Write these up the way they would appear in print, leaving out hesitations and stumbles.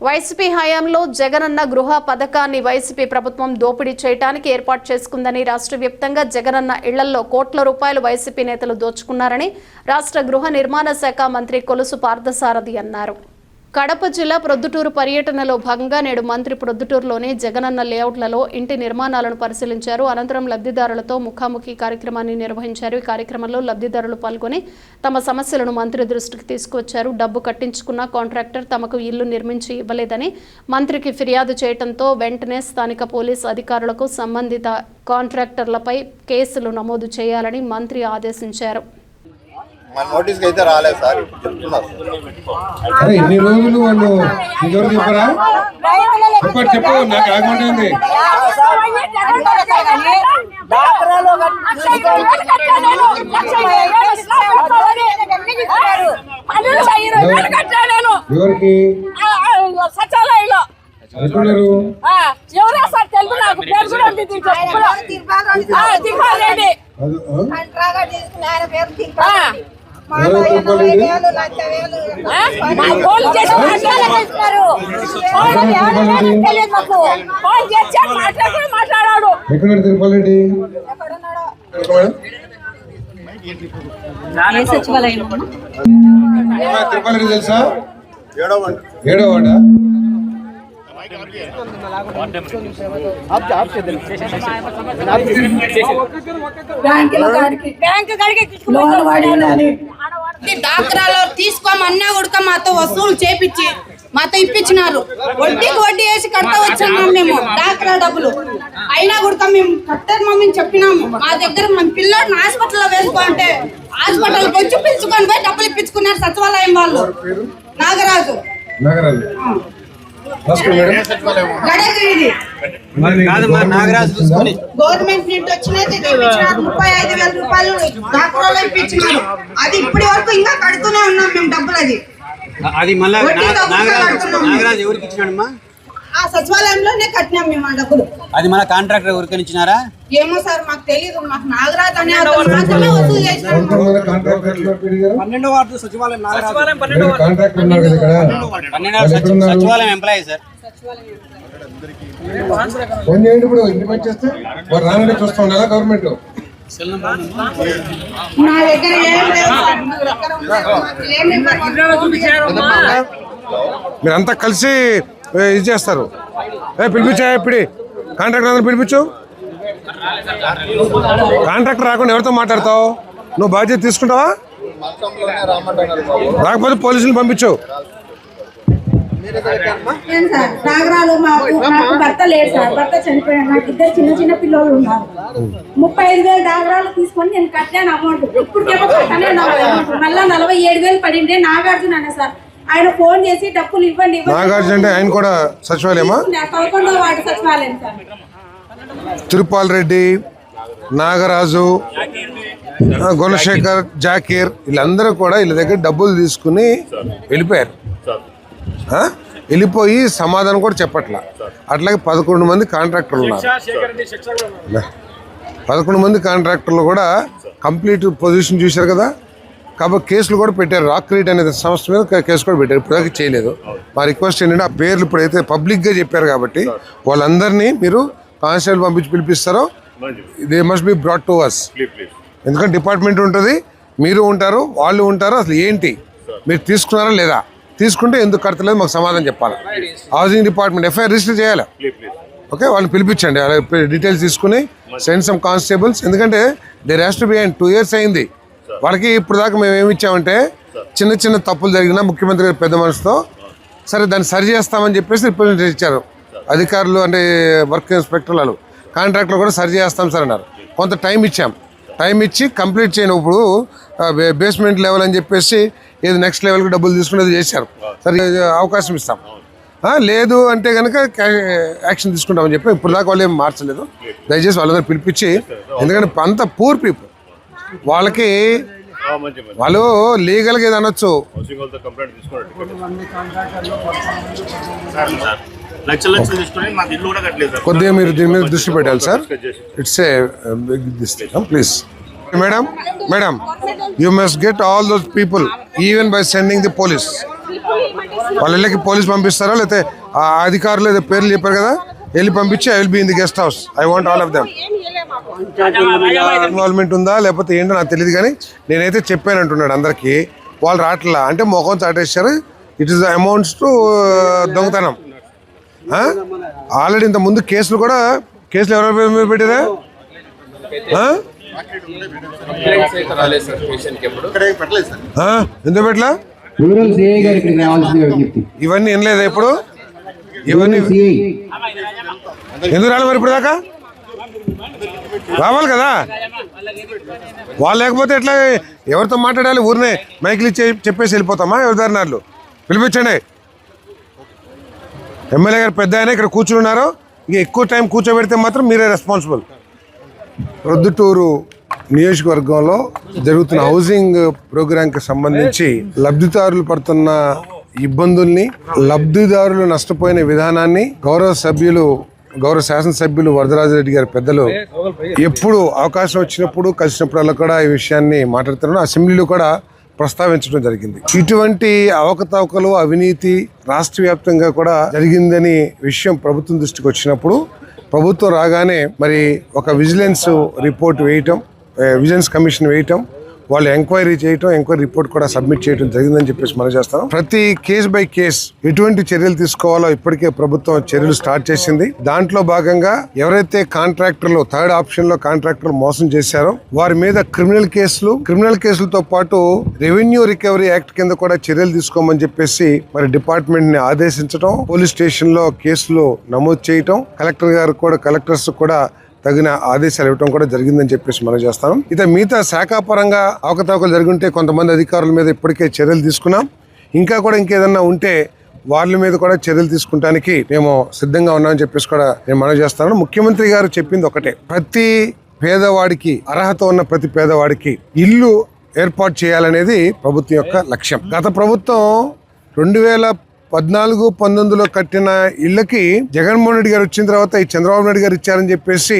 YCP హయాంలో జగనన్న గృహ పథకాన్ని వైసీపీ ప్రభుత్వం దోపిడీ చేయడానికి ఏర్పాటు చేసుకుందని రాష్ట్ర వ్యాప్తంగా జగనన్న ఇళ్లలో కోట్ల రూపాయలు వైసీపీ నేతలు దోచుకున్నారని రాష్ట్ర గృహ నిర్మాణ శాఖ మంత్రి కొలుసు పార్థసారథి అన్నారు. కడప జిల్లా ప్రొద్దుటూరు పర్యటనలో భాగంగా నేడు మంత్రి ప్రొద్దుటూరులోని జగనన్న లేఅవుట్లలో ఇంటి నిర్మాణాలను పరిశీలించారు. అనంతరం లబ్ధిదారులతో ముఖాముఖి కార్యక్రమాన్ని నిర్వహించారు. ఈ కార్యక్రమంలో లబ్ధిదారులు పాల్గొని తమ సమస్యలను మంత్రి దృష్టికి తీసుకువచ్చారు. డబ్బు కట్టించుకున్న కాంట్రాక్టర్ తమకు ఇల్లు నిర్మించి ఇవ్వలేదని మంత్రికి ఫిర్యాదు చేయడంతో వెంటనే స్థానిక పోలీసు అధికారులకు సంబంధిత కాంట్రాక్టర్లపై కేసులు నమోదు చేయాలని మంత్రి ఆదేశించారు. నోటీస్ అయితే రాలేదు సార్. అరే ఇన్ని రోజులు వాళ్ళు ఇంతవరకు చెప్పరా? చెప్పు నాకు ఆగుంటుంది. ఎవరికి సచివాలయంలో ఎట్లున్నారు? ఎవరా సార్ తెలుగు నాకు పేరు కూడా ఉంది. మాట్లాడాడు ఎక్కడ తిరుపతి తిరుపతి తెలుసా? 7వ వార్డా. డాక్రాలో తీసుకోమన్నా కూడా మాతో వసూలు చేపించి మాతో ఇప్పించినారు. వడ్డీకి వడ్డీ వేసి కడతా వచ్చాము మేము డాక్రా డబ్బులు. అయినా కూడా మేము కట్టారు మమ్మీ చెప్పినాము. మా దగ్గర మన పిల్లోడిని హాస్పిటల్లో వేసుకోంటే హాస్పిటల్కి వచ్చి పిలుచుకొని పోయి డబ్బులు ఇప్పించుకున్నారు సచివాలయం వాళ్ళు. నాగరాజు గవర్నమెంట్ నుండి వచ్చినది 35,000 రూపాయలు డాక్టర్లు ఇప్పించినారు. అది ఇప్పటి వరకు ఇంకా కడుతూనే ఉన్నాం మేము డబ్బులు. అది నాగరాజు ఎవరికి ఇచ్చినాడమ్మా? ఆ సచివాలయంలోనే కట్టినాం మేము ఆ డబ్బులు. అది మన కాంట్రాక్టర్ ఎవరికి ఇచ్చినారా? ఏమో సార్ మాకు తెలియదు. మాకు నాగరాజు అనే మాత్రమే వసూలు చేసినాం. 12వ వార్డు సచివాలయం సచివాలయం ఎంప్లాయీ సార్. ఫోన్ చేయండి. ఇప్పుడు ఇంటికి వచ్చేస్తే వారు రానని చూస్తా ఉండాలా గవర్నమెంట్? నా దగ్గర మీరంతా కలిసి ఇది చేస్తారు. పిలిపించా ఇప్పుడు కాంట్రాక్టర్ అందరూ పిలిపించు. కాంట్రాక్టర్ రాకుండా ఎవరితో మాట్లాడతావు? నువ్వు బాధ్యత తీసుకుంటావా? రాకపోతే పోలీసులు పంపించు. నాగరాలు నాకు భర్త లేడు సార్. భర్త చనిపోయాడు. నాకు 2 చిన్న పిల్లలు ఉన్నారు. 35,000 నాగరాలు తీసుకొని నేను కట్టాను అమౌంట్. ఇప్పటికేమో కట్టానే మళ్ళీ 47,000 పడింది. నాగార్జున అనే సార్ ఆయన ఫోన్ చేసి డబ్బులు ఇవ్వండి. నాగార్జున అంటే ఆయన కూడా సచివాలయమా? 11వ వార్డు సచివాలయం సార్. తిరుపాల్ రెడ్డి, నాగరాజు, గుణశేఖర్, జాకీర్ వీళ్ళందరూ కూడా వీళ్ళ దగ్గర డబ్బులు తీసుకుని వెళ్ళిపోయారు. వెళ్ళిపోయి సమాధానం కూడా చెప్పట్లా. అట్లాగే 11 మంది కాంట్రాక్టర్లు ఉన్నారు. 11 మంది కాంట్రాక్టర్లు కూడా కంప్లీట్ పొజిషన్ చూశారు కదా. కాబట్టి కేసులు కూడా పెట్టారు. రాక్రీట్ అనే సంస్థ మీద కేసు కూడా పెట్టారు. ఇప్పటిదాకా చేయలేదు. మా రిక్వెస్ట్ ఏంటంటే ఆ పేర్లు ఇప్పుడైతే పబ్లిక్గా చెప్పారు కాబట్టి వాళ్ళందరినీ మీరు కానిస్టేబుల్ పంపించి పిలిపిస్తారో they must be brought to us. ఎందుకంటే డిపార్ట్మెంట్ ఉంటుంది, మీరు ఉంటారు, వాళ్ళు ఉంటారు. అసలు ఏంటి మీరు తీసుకున్నారా లేదా, తీసుకుంటే ఎందుకు కడతలేదు మాకు సమాధానం చెప్పాలి. హౌసింగ్ డిపార్ట్మెంట్ ఎఫ్ఐఆర్ రిజిస్టర్ చేయాలి. ఓకే, వాళ్ళని పిలిపించండి. డీటెయిల్స్ తీసుకుని సెండ్ సమ్ కానిస్టేబుల్స్. ఎందుకంటే there has to be 2 years అయింది వాళ్ళకి. ఇప్పుడు దాకా మేము ఏమి ఇచ్చామంటే చిన్న చిన్న తప్పులు జరిగినా ముఖ్యమంత్రి గారి పెద్ద మనసుతో సరే దాన్ని సరి చేస్తామని చెప్పేసి రిప్రజెంటేషన్ ఇచ్చారు అధికారులు. అంటే వర్క్ ఇన్స్పెక్టర్ వాళ్ళు కాంట్రాక్ట్లో కూడా సరి చేస్తాం సార్ అన్నారు. కొంత టైం ఇచ్చాం. టైం ఇచ్చి కంప్లీట్ చేయనప్పుడు బేస్మెంట్ లెవెల్ అని చెప్పేసి ఏది నెక్స్ట్ లెవెల్కి డబ్బులు తీసుకునేది చేశారు. సరే అవకాశం ఇస్తాం. లేదు అంటే కనుక యాక్షన్ తీసుకుంటామని చెప్పి ఇప్పుడు దాకా వాళ్ళు ఏం మార్చలేదు. దయచేసి వాళ్ళందరూ పిలిపించి, ఎందుకంటే అంత పూర్ పీపుల్ వాళ్ళకి వాళ్ళు లీగల్గా ఏది అనొచ్చు. కొద్దిగా మీరు దీని మీద దృష్టి పెట్టాలి sir. It's a big this thing. Please madam, you must get all those people even by sending the police. వాళ్ళ ఇళ్ళకి పోలీస్ పంపిస్తారా, లేకపోతే ఆ అధికారులు ఏదో పేర్లు చెప్పారు కదా, వెళ్ళి పంపించి I will be in the guest house, I want all of them. Involvement ఉందా లేకపోతే ఏంటో నాకు తెలియదు, కానీ నేనైతే చెప్పాను అంటున్నాడు అందరికీ. వాళ్ళు రావట్లా అంటే మొఖం చాటేశారు. It is the amounts to దొంగతనం. ఆల్రెడీ ఇంత ముందు కేసులు ఎవరి పేరు మీద పెట్టారా? ఎందుకు పెట్టలా? ఇవన్నీ వినలేదా ఇప్పుడు? ఇవన్నీ ఎందుకు రాలి మరి ఇప్పుడు దాకా? రావాలి కదా. వాళ్ళు లేకపోతే ఎట్లా, ఎవరితో మాట్లాడాలి? ఊరినే మైకులు ఇచ్చి చెప్పేసి వెళ్ళిపోతామా? ఎవరిదారినాళ్ళు పిలిపించండి. ఎమ్మెల్యే గారు పెద్ద ఆయన ఇక్కడ కూర్చుని ఉన్నారు. ఇక ఎక్కువ టైం కూర్చోబెడితే మాత్రం మీరే రెస్పాన్సిబుల్. ప్రొద్దుటూరు నియోజకవర్గంలో జరుగుతున్న హౌసింగ్ ప్రోగ్రాంకి సంబంధించి లబ్ధిదారులు పడుతున్న ఇబ్బందుల్ని, లబ్ధిదారులు నష్టపోయిన విధానాన్ని గౌరవ శాసనసభ్యులు వరదరాజరెడ్డి గారి పెద్దలు ఎప్పుడు అవకాశం వచ్చినప్పుడు కలిసినప్పుడల్లా కూడా ఈ విషయాన్ని మాట్లాడుతున్నారు. అసెంబ్లీలో కూడా ప్రస్తావించడం జరిగింది. ఇటువంటి అవకతవకలు, అవినీతి రాష్ట్ర వ్యాప్తంగా కూడా జరిగిందని విషయం ప్రభుత్వం దృష్టికి వచ్చినప్పుడు ప్రభుత్వం రాగానే మరి ఒక విజిలెన్స్ రిపోర్ట్ వేయటం, విజిలెన్స్ కమిషన్ వేయటం, వాళ్ళు ఎంక్వైరీ చేయటం, ఎంక్వైరీ రిపోర్ట్ కూడా సబ్మిట్ చేయడం జరిగిందని చెప్పేసి మనం చేస్తాం. ప్రతి కేస్ బై కేస్ ఎటువంటి చర్యలు తీసుకోవాలో ఇప్పటికే ప్రభుత్వం చర్యలు స్టార్ట్ చేసింది. దాంట్లో భాగంగా ఎవరైతే కాంట్రాక్టర్లు థర్డ్ ఆప్షన్ లో కాంట్రాక్టర్లు మోసం చేశారో వారి మీద క్రిమినల్ కేసులతో పాటు రెవెన్యూ రికవరీ యాక్ట్ కింద కూడా చర్యలు తీసుకోమని చెప్పేసి మరి డిపార్ట్మెంట్ ని ఆదేశించడం, పోలీస్ స్టేషన్ లో కేసులు నమోదు చేయటం, కలెక్టర్స్ కూడా తగిన ఆదేశాలు ఇవ్వడం కూడా జరిగిందని చెప్పేసి మనం చేస్తాం. ఇక మిగతా శాఖాపరంగా అవకతవకలు జరుగుంటే కొంతమంది అధికారుల మీద ఇప్పటికే చర్యలు తీసుకున్నాం. ఇంకా కూడా ఇంకేదన్నా ఉంటే వాళ్ళ మీద కూడా చర్యలు తీసుకుంటానికి మేము సిద్ధంగా ఉన్నామని చెప్పేసి కూడా నేను మనం చేస్తాను. ముఖ్యమంత్రి గారు చెప్పింది ఒకటే, ప్రతి పేదవాడికి, అర్హత ఉన్న ప్రతి పేదవాడికి ఇల్లు ఏర్పాటు చేయాలనేది ప్రభుత్వం యొక్క లక్ష్యం. గత ప్రభుత్వం 2014-19లో కట్టిన ఇళ్లకి జగన్మోహన్ రెడ్డి గారు వచ్చిన తర్వాత ఈ చంద్రబాబు నాయుడు గారు ఇచ్చారని చెప్పేసి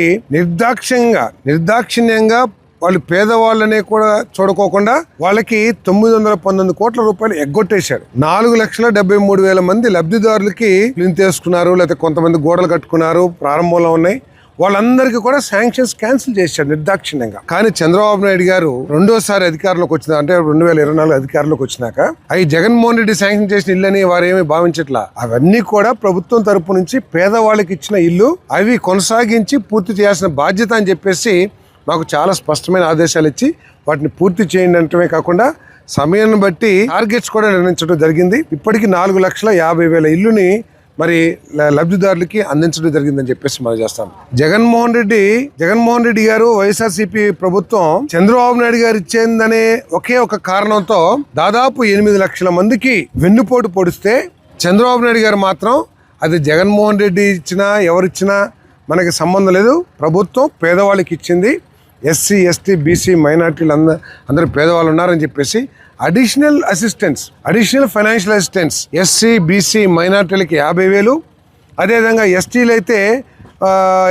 నిర్దాక్షిణ్యంగా వాళ్ళు పేదవాళ్ళనే కూడా చూడుకోకుండా వాళ్ళకి 919 కోట్ల రూపాయలు ఎగ్గొట్టేశారు. 4,73,000 మంది లబ్ధిదారులకి ప్లింత్ వేసుకున్నారు, లేకపోతే కొంతమంది గోడలు కట్టుకున్నారు, ప్రారంభంలో ఉన్నాయి. వాళ్ళందరికీ కూడా శాంక్షన్స్ క్యాన్సిల్ చేశారు నిర్దాక్షిణ్యంగా. కానీ చంద్రబాబు నాయుడు గారు రెండోసారి అధికారంలోకి వచ్చిన, అంటే 2024 అధికారంలోకి వచ్చినాక అవి జగన్మోహన్ రెడ్డి శాంక్షన్ చేసిన ఇల్లని వారు ఏమీ భావించట్లా. అవన్నీ కూడా ప్రభుత్వం తరపు నుంచి పేదవాళ్ళకి ఇచ్చిన ఇల్లు, అవి కొనసాగించి పూర్తి చేయాల్సిన బాధ్యత అని చెప్పేసి మాకు చాలా స్పష్టమైన ఆదేశాలు ఇచ్చి వాటిని పూర్తి చేయండి అంటమే కాకుండా సమయాన్ని బట్టి టార్గెట్స్ కూడా నిర్ణయించడం జరిగింది. ఇప్పటికీ 4,50,000 ఇల్లుని మరి లబ్ధిదారులకి అందించడం జరిగిందని చెప్పేసి మనం చేస్తాం. జగన్మోహన్ రెడ్డి గారు, వైఎస్ఆర్సీపీ ప్రభుత్వం చంద్రబాబు నాయుడు గారు ఇచ్చేందనే ఒకే ఒక కారణంతో దాదాపు 8 లక్షల మందికి వెన్నుపోటు పొడిస్తే, చంద్రబాబు నాయుడు గారు మాత్రం అది జగన్మోహన్ రెడ్డి ఇచ్చినా ఎవరిచ్చినా మనకి సంబంధం లేదు, ప్రభుత్వం పేదవాళ్ళకి ఇచ్చింది, ఎస్సీ ఎస్టీ బీసీ మైనార్టీలు అందరూ పేదవాళ్ళు ఉన్నారని చెప్పేసి additional financial assistance SC BC మైనార్టీలకి 50,000, అదేవిధంగా ఎస్టీలు అయితే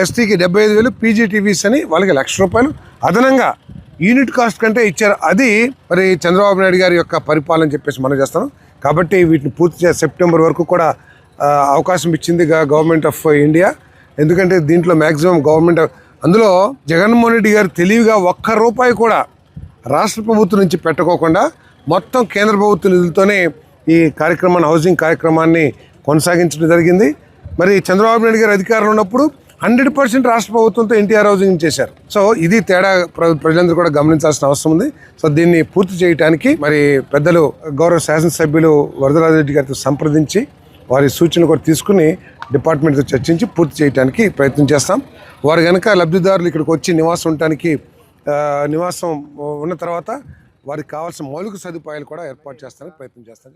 ఎస్టీకి 75,000, పీజీటీవీస్ అని వాళ్ళకి ₹1,00,000 అదనంగా యూనిట్ కాస్ట్ కంటే ఇచ్చారు. అది మరి చంద్రబాబు నాయుడు గారి యొక్క పరిపాలన చెప్పేసి మనం చేస్తాం. కాబట్టి వీటిని పూర్తి చేసి సెప్టెంబర్ వరకు కూడా అవకాశం ఇచ్చింది గవర్నమెంట్ ఆఫ్ ఇండియా. ఎందుకంటే దీంట్లో మ్యాక్సిమం గవర్నమెంట్, అందులో జగన్మోహన్ రెడ్డి గారు తెలివిగా ₹1 కూడా రాష్ట్ర ప్రభుత్వం నుంచి పెట్టుకోకుండా మొత్తం కేంద్ర ప్రభుత్వ నిధులతోనే ఈ కార్యక్రమాన్ని, హౌసింగ్ కార్యక్రమాన్ని కొనసాగించడం జరిగింది. మరి చంద్రబాబు నాయుడు గారు అధికారంలో ఉన్నప్పుడు 100% రాష్ట్ర ప్రభుత్వంతో ఎన్టీఆర్ హౌసింగ్ చేశారు. సో ఇది తేడా ప్రజలందరూ కూడా గమనించాల్సిన అవసరం ఉంది. సో దీన్ని పూర్తి చేయడానికి మరి పెద్దలు గౌరవ శాసనసభ్యులు వరదరాజరెడ్డి గారితో సంప్రదించి వారి సూచనలు కూడా తీసుకుని డిపార్ట్మెంట్తో చర్చించి పూర్తి చేయడానికి ప్రయత్నం చేస్తాం. వారు కనుక లబ్ధిదారులు ఇక్కడికి వచ్చి నివాసం ఉన్న తర్వాత వారికి కావాల్సిన మౌలిక సదుపాయాలు కూడా ఏర్పాటు చేస్తానికి ప్రయత్నం చేస్తాను.